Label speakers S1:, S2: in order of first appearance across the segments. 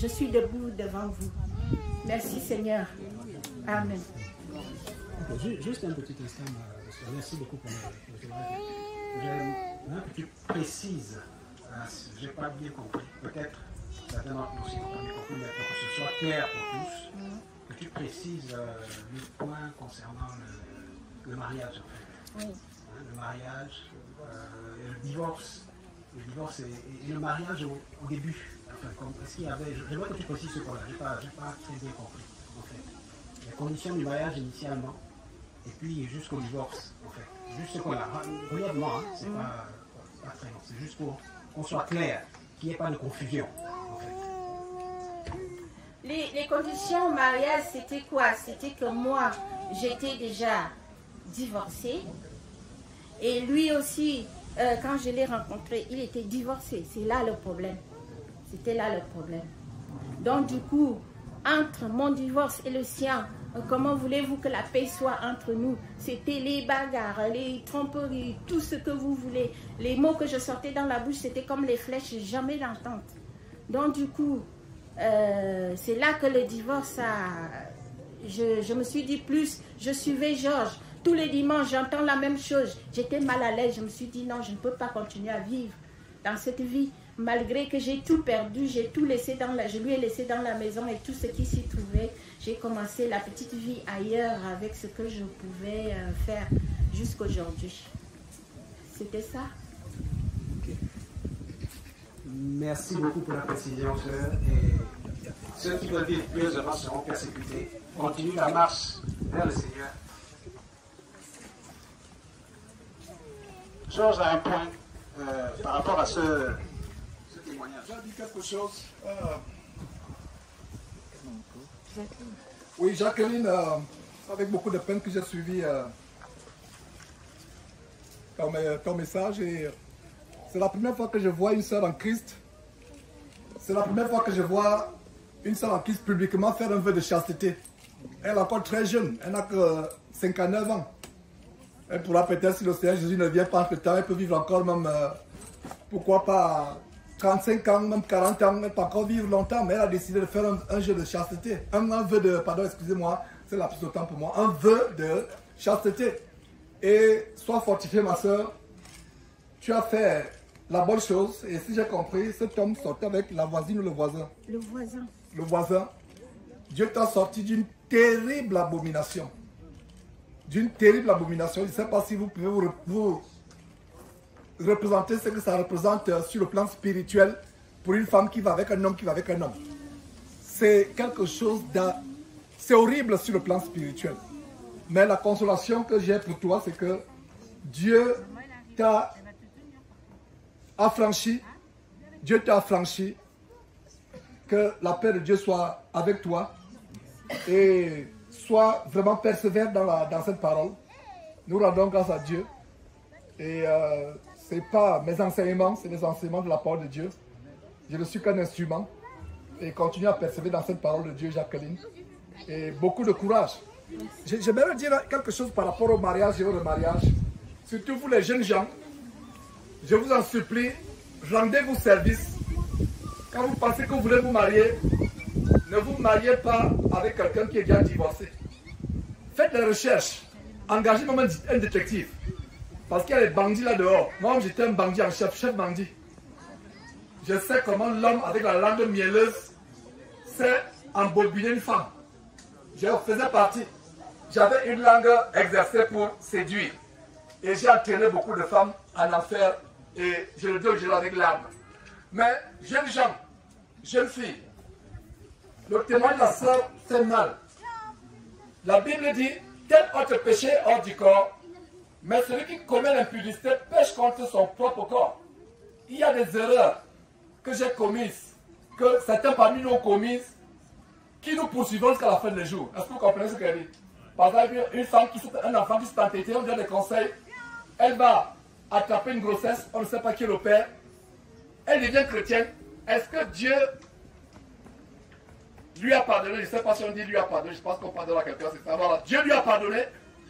S1: je suis debout devant vous. Merci Seigneur. Amen.
S2: Okay, juste un petit instant, merci beaucoup pour le témoignage. J'aimerais que tu précises, je n'ai pas bien compris, peut-être certainement aussi n'ont pas bien compris, mais pour que ce soit clair pour tous, que tu précises le point concernant le mariage en fait.
S1: Oui.
S2: Le mariage, le divorce et le mariage au début. Enfin, est-ce qu'il y avait, je vois que tu précises ce point-là, je n'ai pas très bien compris en fait. Les conditions du mariage initialement, et puis jusqu'au divorce en fait. Juste ce point-là, brièvement, hein, c'est pas très long, c'est juste pour qu'on soit clair, qu'il n'y ait pas de confusion en fait.
S1: Les conditions au mariage, c'était quoi? C'était que moi, j'étais déjà divorcée. Et lui aussi, quand je l'ai rencontré, il était divorcé. C'est là le problème. C'était là le problème. Donc du coup, entre mon divorce et le sien, comment voulez-vous que la paix soit entre nous? C'était les bagarres, les tromperies, tout ce que vous voulez. Les mots que je sortais dans la bouche, c'était comme les flèches, jamais d'entente. Donc du coup, c'est là que le divorce a... Je me suis dit plus, je suivais Georges. Tous les dimanches, j'entends la même chose. J'étais mal à l'aise. Je me suis dit non, je ne peux pas continuer à vivre dans cette vie. Malgré que j'ai tout perdu, j'ai tout laissé je lui ai laissé dans la maison et tout ce qui s'y trouvait. J'ai commencé la petite vie ailleurs avec ce que je pouvais faire jusqu'aujourd'hui. C'était ça.
S2: Okay. Merci beaucoup pour la précision, sœur. Et ceux qui veulent vivre pieusement seront persécutés. Continue la marche vers le Seigneur. Georges a un point par rapport à ce témoignage.
S3: J'ai dit quelque chose. Oui, Jacqueline, avec beaucoup de peine que j'ai suivi ton message. C'est la première fois que je vois une sœur en Christ. C'est la première fois que je vois une sœur en Christ publiquement faire un vœu de chasteté. Elle est encore très jeune, elle n'a que 59 ans. Elle pourra peut-être, si le Seigneur Jésus ne vient pas entre temps, elle peut vivre encore même, pourquoi pas 35 ans, même 40 ans, elle peut encore vivre longtemps, mais elle a décidé de faire un jeu de chasteté. Un vœu de, pardon, excusez-moi, c'est la plus de temps pour moi, un vœu de chasteté. Et sois fortifiée, ma soeur, tu as fait la bonne chose, et si j'ai compris, cet homme sortait avec la voisine ou le voisin.
S1: Le voisin.
S3: Le voisin. Dieu t'a sorti d'une terrible abomination. D'une terrible abomination. Je ne sais pas si vous pouvez vous représenter ce que ça représente sur le plan spirituel pour une femme qui va avec un homme qui va avec un homme. C'est quelque chose de... C'est horrible sur le plan spirituel. Mais la consolation que j'ai pour toi, c'est que Dieu t'a affranchi. Dieu t'a affranchi. Que la paix de Dieu soit avec toi. Et sois vraiment persévère dans cette parole. Nous rendons grâce à Dieu. Et ce n'est pas mes enseignements, c'est les enseignements de la parole de Dieu. Je ne suis qu'un instrument. Et continue à persévérer dans cette parole de Dieu, Jacqueline. Et beaucoup de courage. J'aimerais dire quelque chose par rapport au mariage et au remariage. Surtout vous les jeunes gens, je vous en supplie, rendez-vous service. Quand vous pensez que vous voulez vous marier, ne vous mariez pas avec quelqu'un qui est déjà divorcé. Faites des recherches. Engagez même un détective. Parce qu'il y a des bandits là dehors. Moi, j'étais un bandit en chef bandit. Je sais comment l'homme avec la langue mielleuse sait embobiner une femme. Je faisais partie. J'avais une langue exercée pour séduire. Et j'ai entraîné beaucoup de femmes en enfer. Et je le dis aujourd'hui avec larmes. Mais, jeunes gens, jeunes filles, le témoin de la sœur fait mal. La Bible dit, tel autre péché hors du corps, mais celui qui commet l'impudicité pêche contre son propre corps. Il y a des erreurs que j'ai commises, que certains parmi nous ont commises, qui nous poursuivront jusqu'à la fin des jours. Est-ce que vous comprenez ce qu'elle dit? Par exemple, un enfant qui s'est entêté, on donne des conseils, elle va attraper une grossesse, on ne sait pas qui est le père, elle devient chrétienne. Est-ce que Dieu lui a pardonné? Je ne sais pas si on dit lui a pardonné, je pense qu'on pardonne à quelqu'un, c'est ça. Voilà. Dieu lui a pardonné.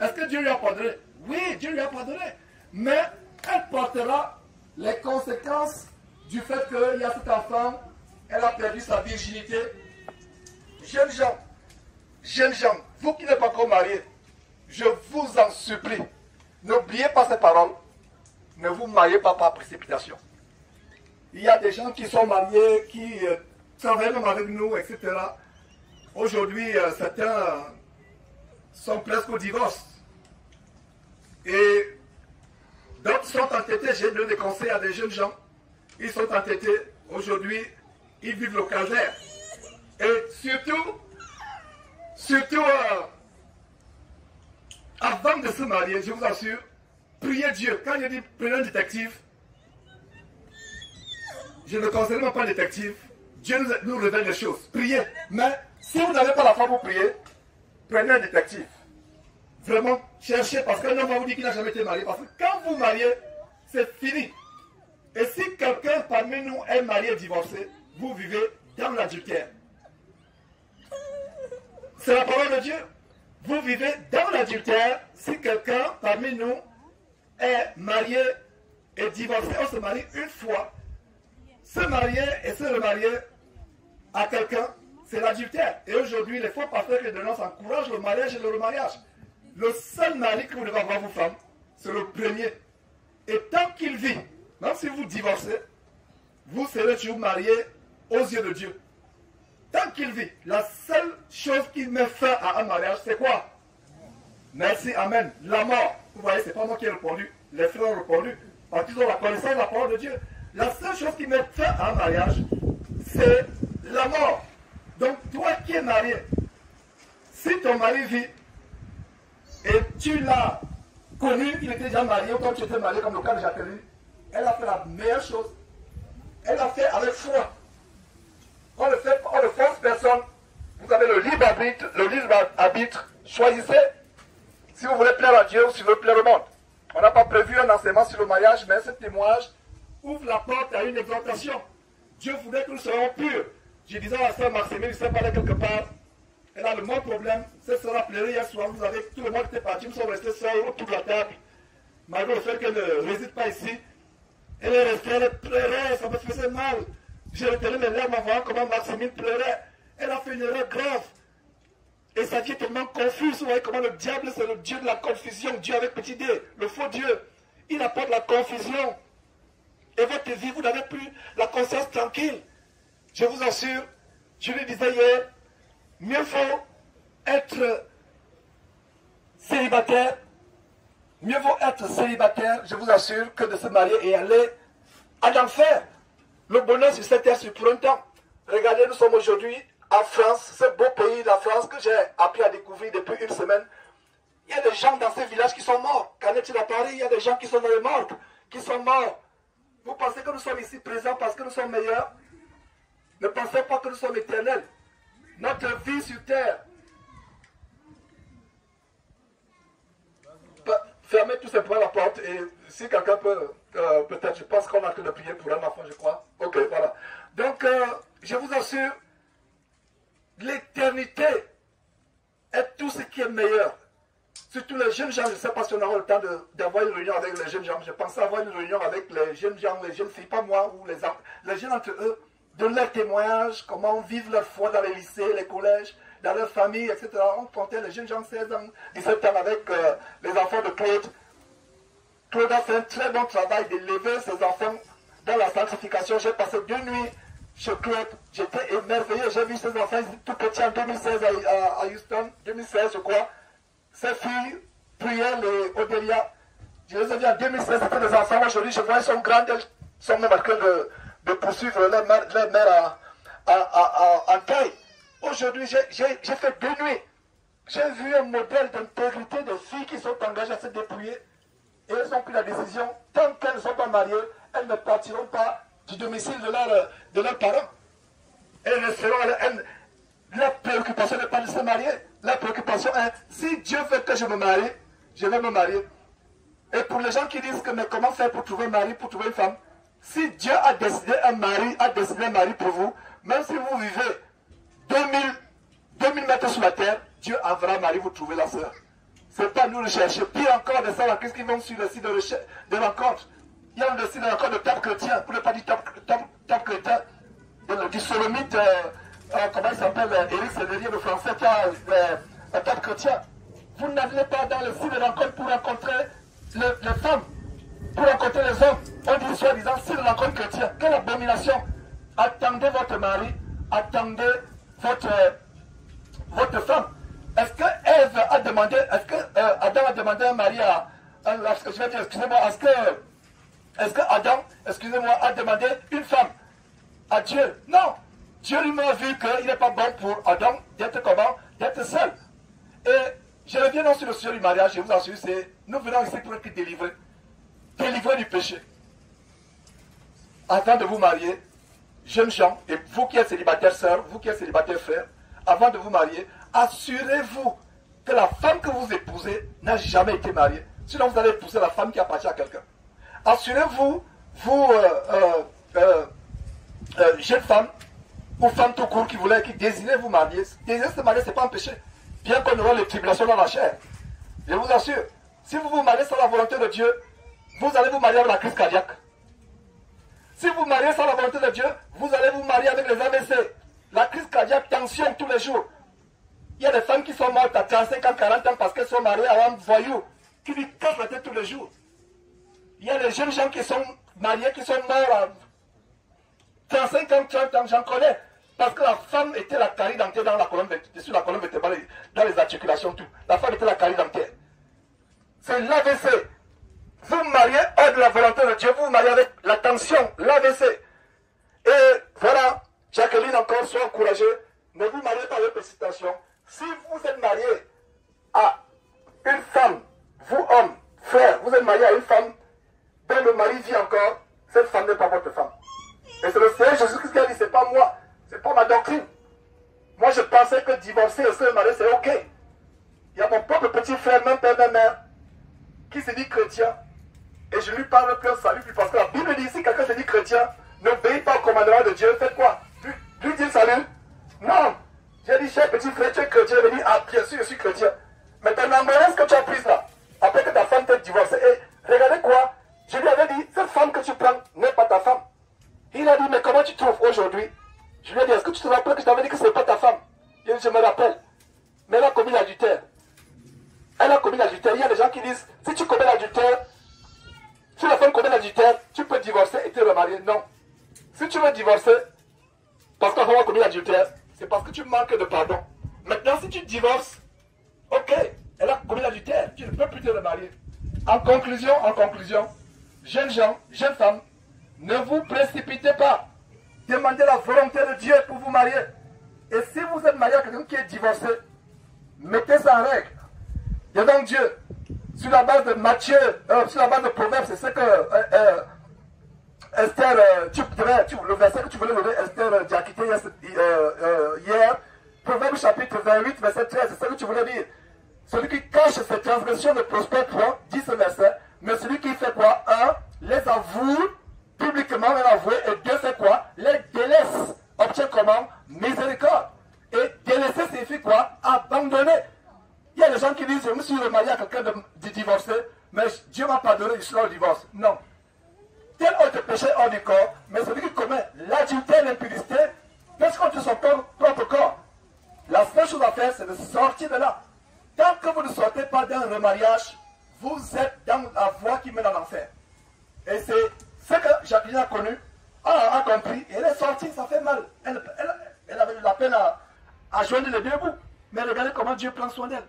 S3: Est-ce que Dieu lui a pardonné? Oui, Dieu lui a pardonné. Mais elle portera les conséquences du fait qu'il y a cet enfant elle a perdu sa virginité. Jeunes gens, vous qui n'êtes pas encore mariés, je vous en supplie, n'oubliez pas ces paroles, ne vous mariez pas par précipitation. Il y a des gens qui sont mariés, qui travaillent même avec nous, etc. Aujourd'hui, certains sont presque au divorce. Et d'autres sont entêtés, j'ai donné des conseils à des jeunes gens, ils sont entêtés, aujourd'hui, ils vivent le calvaire. Et surtout, avant de se marier, je vous assure, priez Dieu. Quand je dis prenez un détective, je ne conseille même pas un détective. Dieu nous révèle les choses. Priez. Mais si vous n'avez pas la foi pour prier, prenez un détective. Vraiment, cherchez, parce qu'un homme va vous dire qu'il n'a jamais été marié. Parce que quand vous mariez, c'est fini. Et si quelqu'un parmi nous est marié et divorcé, vous vivez dans l'adultère. C'est la parole de Dieu. Vous vivez dans l'adultère si quelqu'un parmi nous est marié et divorcé. On se marie une fois. Se marier et se remarier à quelqu'un, c'est l'adultère. Et aujourd'hui, les faux pasteurs et de noces encouragent le mariage et le remariage. Le seul mari que vous devez avoir, vos femmes, c'est le premier. Et tant qu'il vit, même si vous divorcez, vous serez toujours mariés aux yeux de Dieu. Tant qu'il vit, la seule chose qui met fin à un mariage, c'est quoi? Merci, amen. La mort. Vous voyez, c'est pas moi qui ai répondu. Les frères ont répondu. Parce qu'ils ont la connaissance de la parole de Dieu. La seule chose qui met fin à un mariage, c'est la mort. Donc, toi qui es marié, si ton mari vit et tu l'as connu, il était déjà marié, ou quand tu étais marié, comme le cas de Jacqueline, elle a fait la meilleure chose. Elle a fait avec foi. On ne force personne. Vous avez le libre arbitre. Choisissez si vous voulez plaire à Dieu ou si vous voulez plaire au monde. On n'a pas prévu un enseignement sur le mariage, mais ce témoignage ouvre la porte à une exhortation. Dieu voulait que nous soyons purs. Je disais à la sœur Maxime, il s'est parlé quelque part. Elle a le même problème. Cette sœur a pleuré hier soir. Vous avez tout le monde qui était parti. Nous sommes restés seuls autour de la table. Malgré le fait qu'elle ne réside pas ici. Elle est restée, elle pleurait, ça me faisait mal. J'ai retiré mes larmes en voyant comment Maximine pleurait. Elle a fait une erreur grave. Et sa vie est tellement confuse. Vous voyez comment le diable, c'est le Dieu de la confusion. Dieu avec petit d, le faux Dieu. Il apporte la confusion. Et votre vie, vous n'avez plus la conscience tranquille. Je vous assure, je le disais hier, mieux vaut être célibataire. Mieux vaut être célibataire, je vous assure, que de se marier et aller à l'enfer. Le bonheur sur cette terre sur pour un temps. Regardez, nous sommes aujourd'hui en France, ce beau pays, la France, que j'ai appris à découvrir depuis une semaine. Il y a des gens dans ces villages qui sont morts. Qu'en est-il à Paris? Il y a des gens qui sont dans les morgues, qui sont morts. Vous pensez que nous sommes ici présents parce que nous sommes meilleurs? Ne pensez pas que nous sommes éternels. Notre vie sur terre. Fermez tout simplement la porte et si quelqu'un peut, peut-être, je pense qu'on a que de prier pour un enfant, je crois. Ok, voilà. Donc, je vous assure, l'éternité est tout ce qui est meilleur. Surtout les jeunes gens, je ne sais pas si on aura le temps d'avoir une réunion avec les jeunes gens. Je pensais avoir une réunion avec les jeunes gens, les jeunes filles, pas moi, ou les jeunes entre eux, de leur témoignage, comment vivre leur foi dans les lycées, les collèges, dans leur famille, etc. On comptait les jeunes gens 16 ans, 17 ans avec les enfants de Claude. Claude a fait un très bon travail d'élever ses enfants dans la sanctification. J'ai passé 2 nuits chez Claude. J'étais émerveillé. J'ai vu ses enfants tout petits en 2016 à Houston, 2016 je crois. Ces filles priaient les Odélia. Je les ai vus en 2016, c'était des enfants. Aujourd'hui, je vois, elles sont grandes, elles sont même en train de poursuivre leur mère en taille. Aujourd'hui, j'ai fait 2 nuits. J'ai vu un modèle d'intégrité de filles qui sont engagées à se dépouiller. Et elles ont pris la décision, tant qu'elles ne sont pas mariées, elles ne partiront pas du domicile de leurs parents. Elles resteront, leur préoccupation n'est pas de se marier. La préoccupation est, si Dieu veut que je me marie, je vais me marier. Et pour les gens qui disent que mais comment faire pour trouver un mari, pour trouver une femme, si Dieu a décidé un mari pour vous, même si vous vivez 2000 mètres sous la terre, Dieu enverra un mari vous trouver la sœur. Ce n'est pas nous le chercher. Pire encore de ça, qu'est-ce qu'ils vont sur le site de rencontre? Il y a le site de rencontre de Top Chrétien, pour ne pas dire Top Chrétien. du solomite, comment il s'appelle, Éric Sévérier, le français, qui a 4 chrétiens. Vous n'allez pas dans le site de rencontre pour rencontrer les femmes, pour rencontrer les hommes. On dit soi-disant site de rencontre chrétien. Quelle abomination! Attendez votre mari, attendez votre femme. Est-ce que Ève a demandé, est-ce que Adam a demandé un mari à, je vais dire, excusez-moi, est-ce que Adam, excusez-moi, a demandé une femme à Dieu? Non. Dieu lui a vu qu'il n'est pas bon pour Adam d'être comment? D'être seul. Et je reviens donc sur le sujet du mariage, je vous assure, nous venons ici pour être délivrés. Délivrés du péché. Avant de vous marier, jeunes gens, et vous qui êtes célibataires sœurs, vous qui êtes célibataires frères, avant de vous marier, assurez-vous que la femme que vous épousez n'a jamais été mariée. Sinon, vous allez épouser la femme qui appartient à quelqu'un. Assurez-vous, vous, jeunes femmes, ou femmes tout court qui désirez vous marier. Désirer se marier, ce n'est pas un péché. Bien qu'on aura les tribulations dans la chair. Je vous assure, si vous vous mariez sans la volonté de Dieu, vous allez vous marier avec la crise cardiaque. Si vous vous mariez sans la volonté de Dieu, vous allez vous marier avec les AVC. La crise cardiaque, tension tous les jours. Il y a des femmes qui sont mortes à 35 ans, 40 ans parce qu'elles sont mariées à un voyou qui lui casse la tête tous les jours. Il y a des jeunes gens qui sont mariés, qui sont morts à 35 ans, 30 ans, j'en connais. Parce que la femme était la carie dentaire dans la colonne, sur la colonne vertébrale, dans les articulations, tout. La femme était la carie dentaire. C'est l'AVC. Vous vous mariez hors de la volonté de Dieu, vous vous mariez avec la tension, l'AVC. Et voilà, Jacqueline encore, sois encouragée. Ne vous mariez pas avec précipitation. Si vous êtes marié à une femme, vous hommes, frères, vous êtes marié à une femme dont le mari vit encore, cette femme n'est pas votre femme. Et c'est le Seigneur Jésus-Christ qui a dit, c'est pas moi, c'est pas ma doctrine. Moi je pensais que divorcer et se marier c'est ok. Il y a mon propre petit frère, même père, même mère, qui se dit chrétien. Et je lui parle plein salut, puis parce que la Bible dit, si quelqu'un se dit chrétien, n'obéit pas au commandement de Dieu, faites quoi? Lui dire salut? Non. J'ai dit, cher petit frère, tu es chrétien. Il me dit, ah bien sûr, je suis chrétien. Mais ton embarras que tu as prise là, après que ta femme t'ait divorcé, et regardez quoi? Je lui avais dit, cette femme que tu prends n'est pas ta femme. Il a dit, mais comment tu trouves aujourd'hui? Je lui ai dit, est-ce que tu te rappelles que je t'avais dit que ce n'est pas ta femme? Il a dit, je me rappelle. Mais elle a commis l'adultère. Elle a commis l'adultère. Il y a des gens qui disent, si tu commets l'adultère, si la femme commet l'adultère, tu peux divorcer et te remarier. Non. Si tu veux divorcer, parce que la femme a commis l'adultère, c'est parce que tu manques de pardon. Maintenant, si tu divorces, ok, elle a commis l'adultère, tu ne peux plus te remarier. En conclusion, jeunes gens, jeunes femmes, ne vous précipitez pas. Demandez la volonté de Dieu pour vous marier. Et si vous êtes marié à quelqu'un qui est divorcé, mettez ça en règle. Et donc Dieu, sur la base de Matthieu, sur la base de Proverbes, c'est ce que Esther, le verset que tu voulais lever, Esther Diakité hier, Proverbes chapitre 28, verset 13, c'est ce que tu voulais dire. Celui qui cache ses transgressions ne prospère point, dit ce verset, mais celui qui fait quoi? Un, les avoue publiquement, les avouer, et deux, fait quoi? Les délaisse, obtient comment? Miséricorde. Et délaisser signifie quoi? Abandonner. Il y a des gens qui disent, je me suis remarié à quelqu'un de divorcé, mais Dieu m'a pardonné, je suis dans le divorce. Non. Tel autre péché hors du corps, mais celui qui commet l'adultère et l'impudicité, pêche contre son propre corps. La seule chose à faire, c'est de sortir de là. Tant que vous ne sortez pas d'un remariage, vous êtes dans la voie qui mène à l'enfer. Et c'est ce que Jacqueline a connu, a compris, et elle est sortie, ça fait mal. Elle avait eu la peine à joindre les deux bouts. Mais regardez comment Dieu prend soin d'elle.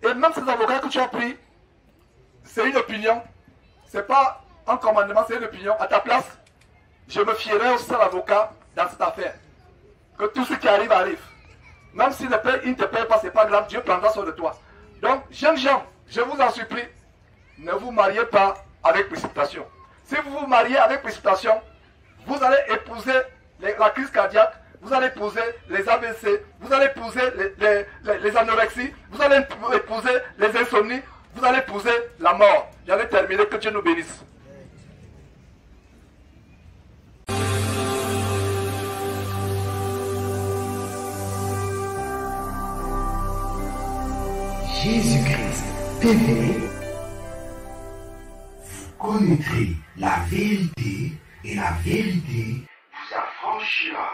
S3: Et même ces avocats que tu as pris, c'est une opinion. C'est pas un commandement, c'est une opinion. À ta place, je me fierai au seul avocat dans cette affaire. Que tout ce qui arrive, arrive. Même s'il ne te paye pas, c'est pas grave, Dieu prendra soin de toi. Donc, jeunes gens, je vous en supplie, ne vous mariez pas avec précipitation. Si vous vous mariez avec précipitation, vous allez épouser la crise cardiaque, vous allez épouser les AVC, vous allez épouser les anorexies, vous allez épouser les insomnies, vous allez épouser la mort. J'allais terminer, que Dieu nous bénisse.
S4: Jésus-Christ TV, vous connaîtrez la vérité et la vérité vous affranchira. Shira.